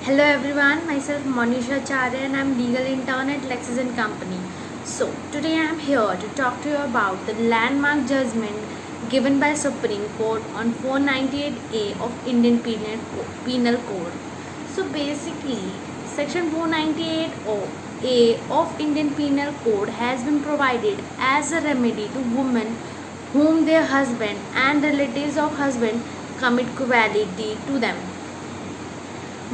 Hello everyone, myself Monisha Acharya and I'm legal intern at Lexis and Company. So today I am here to talk to you about the landmark judgment given by Supreme Court on 498A of Indian Penal Code. So basically, Section 498A of Indian Penal Code has been provided as a remedy to women whom their husband and relatives of husband commit cruelty to them.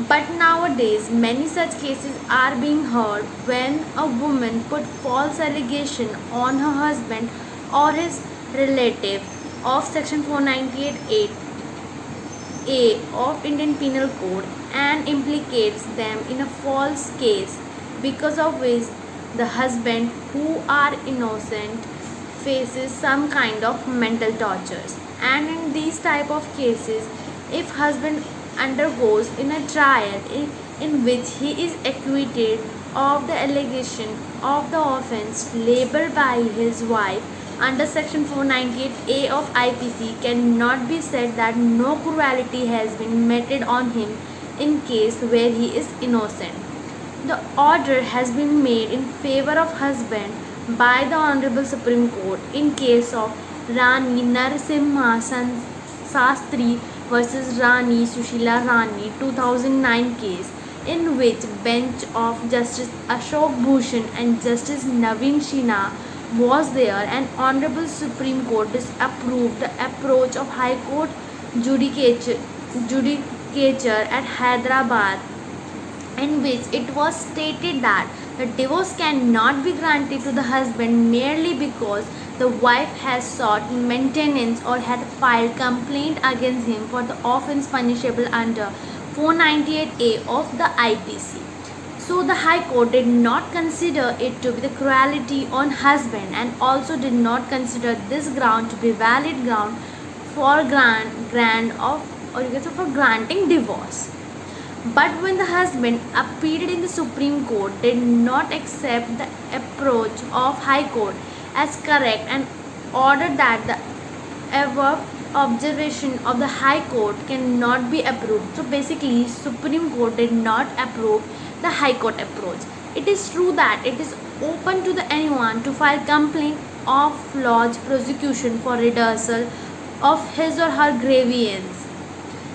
But nowadays, many such cases are being heard when a woman put false allegation on her husband or his relative of Section 498A of Indian Penal Code and implicates them in a false case, because of which the husband, who are innocent, faces some kind of mental tortures. And in these type of cases, if husband undergoes in a trial in which he is acquitted of the allegation of the offence labeled by his wife under Section 498A of IPC, cannot be said that no cruelty has been meted on him in case where he is innocent. The order has been made in favor of husband by the Honorable Supreme Court in case of Rani Narasimha Sastry versus Rani Sushila Rani 2009 case, in which bench of Justice Ashok Bhushan and Justice Naveen Shina was there, and Honorable Supreme Court disapproved the approach of High Court judicature at Hyderabad, in which it was stated that the divorce cannot be granted to the husband merely because the wife has sought maintenance or had filed complaint against him for the offence punishable under 498A of the IPC. So the High Court did not consider it to be the cruelty on husband, and also did not consider this ground to be valid ground for for granting divorce. But when the husband appealed in the Supreme Court, did not accept the approach of High Court as correct and ordered that the above observation of the High Court cannot be approved. So basically, Supreme Court did not approve the High Court approach. It is true that it is open to anyone to file complaint of lodge prosecution for redressal of his or her grievance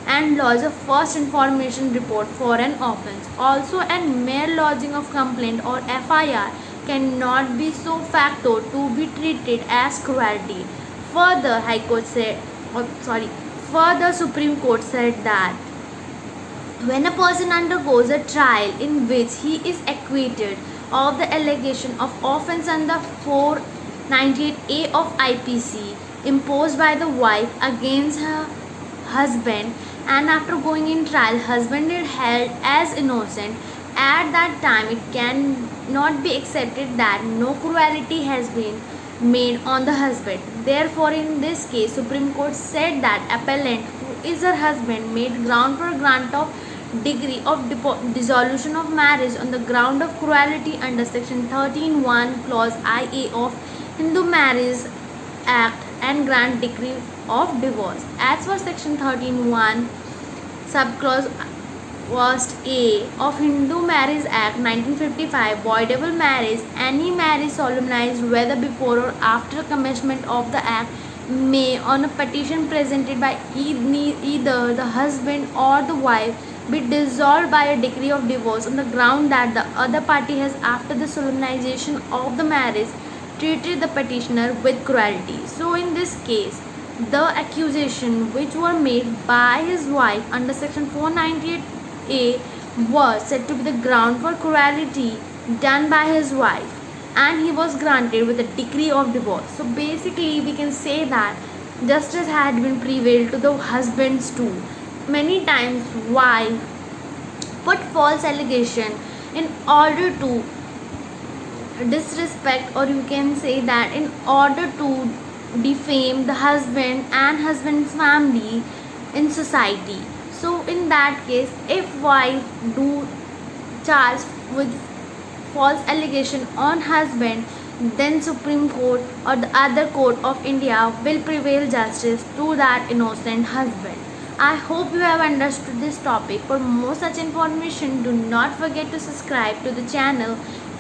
and lodge a first information report for an offence. Also, and mere lodging of complaint or FIR cannot be so facto to be treated as cruelty. Further, Further, Supreme Court said that when a person undergoes a trial in which he is acquitted of the allegation of offence under 498A of IPC imposed by the wife against her husband, and after going in trial husband is held as innocent, at that time it cannot be accepted that no cruelty has been made on the husband. Therefore, in this case, Supreme Court said that appellant, who is her husband, made ground for grant of degree of dissolution of marriage on the ground of cruelty under Section 13(1) Clause IA of Hindu Marriage Act and grant decree of divorce. As for Section 13(1) subclause Clause A of Hindu Marriage Act 1955, voidable marriage, any marriage solemnized whether before or after commencement of the act, may, on a petition presented by either the husband or the wife, be dissolved by a decree of divorce on the ground that the other party has, after the solemnization of the marriage, treated the petitioner with cruelty. So in this case, the accusation which were made by his wife under Section 498A was said to be the ground for cruelty done by his wife, and he was granted with a decree of divorce. So basically, we can say that justice had been prevailed to the husbands too. Many times wife put false allegation in order to disrespect, or you can say that in order to defame the husband and husband's family in society. So in that case, if wife do charge with false allegation on husband, then Supreme Court or the other court of India will prevail justice to that innocent husband. I hope you have understood this topic. For more such information, do not forget to subscribe to the channel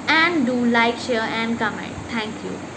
and do like, share and comment. Thank you.